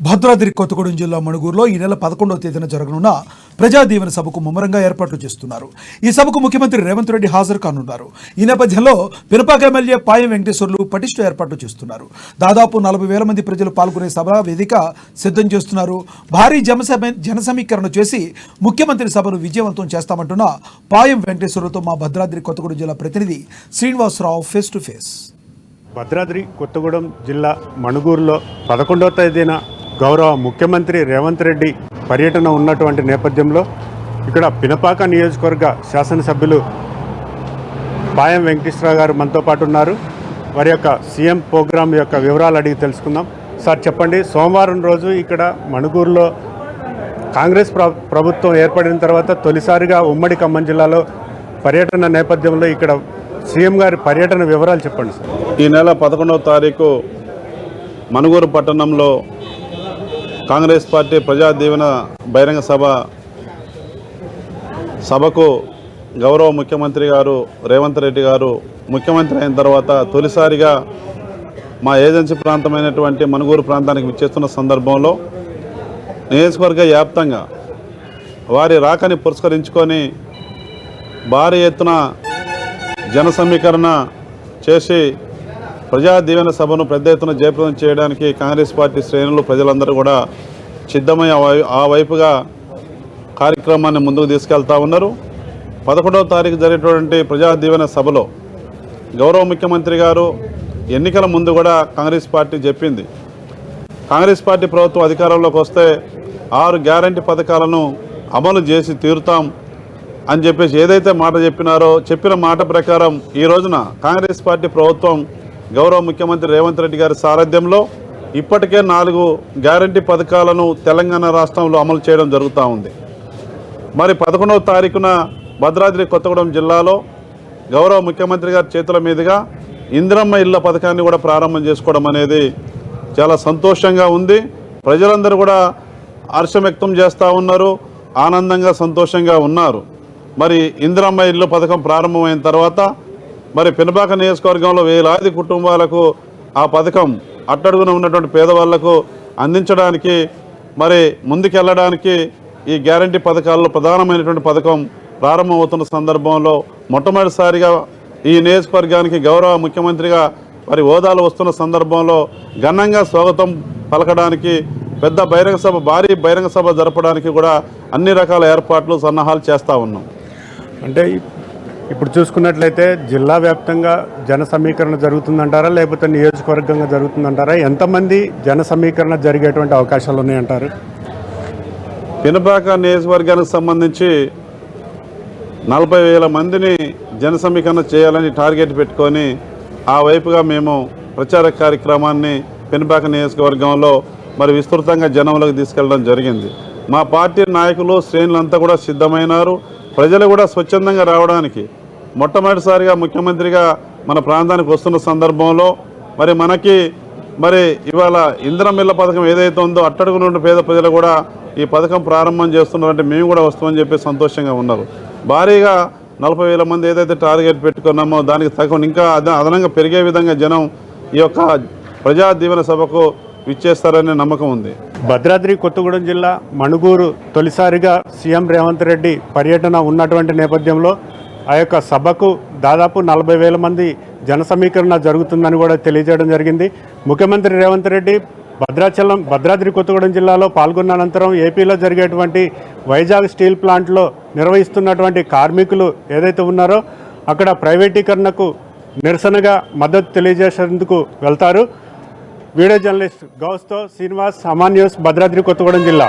భద్రాద్రి కొత్తగూడెం జిల్లా మణుగూరులో ఈ నెల 11వ తేదీన జరగనున్న ప్రజా దీవెన సభకు ముమ్మరంగా ఏర్పాట్లు చేస్తున్నారు. ఈ సభకు ముఖ్యమంత్రి రేవంత్ రెడ్డి హాజరు కానున్నారు. ఈ నేపథ్యంలో పినపాక ఎమ్మెల్యే పాయం వెంకటేశ్వర్లు పటిష్ట ఏర్పాట్లు చేస్తున్నారు. దాదాపు 40,000 మంది ప్రజలు పాల్గొనే సభ వేదిక సిద్ధం చేస్తున్నారు. భారీ జన సమీకరణ చేసి ముఖ్యమంత్రి సభను విజయవంతం చేస్తామంటున్న పాయం వెంకటేశ్వర్లతో మా భద్రాద్రి కొత్తగూడెం జిల్లా ప్రతినిధి Srinivasarao face to face. Bhadradri Kothagudem జిల్లా మణుగూరులో 11వ తేదీన గౌరవ ముఖ్యమంత్రి రేవంత్ రెడ్డి పర్యటన ఉన్నటువంటి నేపథ్యంలో ఇక్కడ పినపాక నియోజకవర్గ శాసనసభ్యులు పాయం వెంకటేశ్వరరావు గారు మనతో పాటు ఉన్నారు. వారి యొక్క సీఎం ప్రోగ్రాం యొక్క వివరాలు అడిగి తెలుసుకుందాం. సార్ చెప్పండి, సోమవారం రోజు ఇక్కడ మణుగూరులో కాంగ్రెస్ ప్రభుత్వం ఏర్పడిన తర్వాత తొలిసారిగా ఉమ్మడి ఖమ్మం జిల్లాలో పర్యటన నేపథ్యంలో ఇక్కడ సీఎం గారి పర్యటన వివరాలు చెప్పండి సార్. ఈ నెల 11వ తారీఖు మణుగూరు పట్టణంలో కాంగ్రెస్ పార్టీ ప్రజా దీవెన బహిరంగ సభకు గౌరవ ముఖ్యమంత్రి గారు రేవంత్ రెడ్డి గారు ముఖ్యమంత్రి అయిన తర్వాత తొలిసారిగా మా ఏజెన్సీ ప్రాంతమైనటువంటి మణుగూరు ప్రాంతానికి విచ్చేస్తున్న సందర్భంలో నియోజకవర్గ వ్యాప్తంగా వారి రాకని పురస్కరించుకొని భారీ ఎత్తున జన సమీకరణ చేసి ప్రజా దీవెన సభను పెద్ద ఎత్తున జయప్రదం చేయడానికి కాంగ్రెస్ పార్టీ శ్రేణులు ప్రజలందరూ కూడా సిద్ధమై ఆ వైపుగా కార్యక్రమాన్ని ముందుకు తీసుకెళ్తా ఉన్నారు. 11వ తారీఖు జరిగేటువంటి ప్రజా దీవెన సభలో గౌరవ ముఖ్యమంత్రి గారు ఎన్నికల ముందు కూడా కాంగ్రెస్ పార్టీ చెప్పింది, కాంగ్రెస్ పార్టీ ప్రభుత్వం అధికారంలోకి వస్తే 6 గ్యారంటీ పథకాలను అమలు చేసి తీరుతాం అని చెప్పేసి ఏదైతే మాట చెప్పినారో చెప్పిన మాట ప్రకారం ఈ రోజున కాంగ్రెస్ పార్టీ ప్రభుత్వం గౌరవ ముఖ్యమంత్రి రేవంత్ రెడ్డి గారి సారథ్యంలో ఇప్పటికే 4 గ్యారంటీ పథకాలను తెలంగాణ రాష్ట్రంలో అమలు చేయడం జరుగుతూ ఉంది. మరి 11వ తారీఖున భద్రాద్రి కొత్తగూడెం జిల్లాలో గౌరవ ముఖ్యమంత్రి గారి చేతుల మీదుగా ఇందిరమ్మ ఇళ్ల పథకాన్ని కూడా ప్రారంభం చేసుకోవడం అనేది చాలా సంతోషంగా ఉంది. ప్రజలందరూ కూడా హర్షం వ్యక్తం చేస్తూ ఉన్నారు, ఆనందంగా సంతోషంగా ఉన్నారు. మరి ఇందిరమ్మ ఇల్లు పథకం ప్రారంభమైన తర్వాత మరి పినపాక నియోజకవర్గంలో వేలాది కుటుంబాలకు ఆ పథకం అట్టడుగున ఉన్నటువంటి పేదవాళ్లకు అందించడానికి మరి ముందుకెళ్ళడానికి ఈ గ్యారంటీ పథకాల్లో ప్రధానమైనటువంటి పథకం ప్రారంభమవుతున్న సందర్భంలో మొట్టమొదటిసారిగా ఈ నియోజకవర్గానికి గౌరవ ముఖ్యమంత్రిగా మరి హోదాలు వస్తున్న సందర్భంలో ఘనంగా స్వాగతం పలకడానికి పెద్ద బహిరంగ సభ భారీ బహిరంగ సభ జరపడానికి కూడా అన్ని రకాల ఏర్పాట్లు సన్నాహాలు చేస్తూ ఉన్నాం. అంటే ఇప్పుడు చూసుకున్నట్లయితే జిల్లా వ్యాప్తంగా జన సమీకరణ జరుగుతుందంటారా లేకపోతే నియోజకవర్గంగా జరుగుతుందంటారా? ఎంతమంది జన సమీకరణ జరిగేటువంటి అవకాశాలు ఉన్నాయంటారు? పినపాక నియోజకవర్గానికి సంబంధించి 40,000 మందిని జన సమీకరణ చేయాలని టార్గెట్ పెట్టుకొని ఆ వైపుగా మేము ప్రచార కార్యక్రమాన్ని పినపాక నియోజకవర్గంలో మరి విస్తృతంగా జనంలోకి తీసుకెళ్ళడం జరిగింది. మా పార్టీ నాయకులు శ్రేణులంతా కూడా సిద్ధమైనారు. ప్రజలు కూడా స్వచ్ఛందంగా రావడానికి మొట్టమొదటిసారిగా ముఖ్యమంత్రిగా మన ప్రాంతానికి వస్తున్న సందర్భంలో మరి మనకి మరి ఇవాళ ఇందిరమ్మ ఇళ్ల పథకం ఏదైతే ఉందో అట్టడుగు నుండి పేద ప్రజలు కూడా ఈ పథకం ప్రారంభం చేస్తున్నారంటే మేము కూడా వస్తామని చెప్పి సంతోషంగా ఉన్నారు. భారీగా 40,000 మంది ఏదైతే టార్గెట్ పెట్టుకున్నామో దానికి తగ్గ ఇంకా అదనంగా పెరిగే విధంగా జనం ఈ యొక్క ప్రజా దీవెన సభకు విచ్చేస్తారనే నమ్మకం ఉంది. భద్రాద్రి కొత్తగూడెం జిల్లా మణుగూరు తొలిసారిగా సీఎం రేవంత్ రెడ్డి పర్యటన ఉన్నటువంటి నేపథ్యంలో ఆ యొక్క సభకు దాదాపు 40,000 మంది జన సమీకరణ జరుగుతుందని కూడా తెలియజేయడం జరిగింది. ముఖ్యమంత్రి రేవంత్ రెడ్డి భద్రాద్రి కొత్తగూడెం జిల్లాలో పాల్గొన్న అనంతరం ఏపీలో జరిగేటువంటి వైజాగ్ స్టీల్ ప్లాంట్లో నిర్వహిస్తున్నటువంటి కార్మికులు ఏదైతే ఉన్నారో అక్కడ ప్రైవేటీకరణకు నిరసనగా మద్దతు తెలియజేసేందుకు వెళ్తారు. వీడియో జర్నలిస్ట్ గౌస్తో శ్రీనివాస్, అమాన్ న్యూస్, భద్రాద్రి కొత్తగూడెం జిల్లా.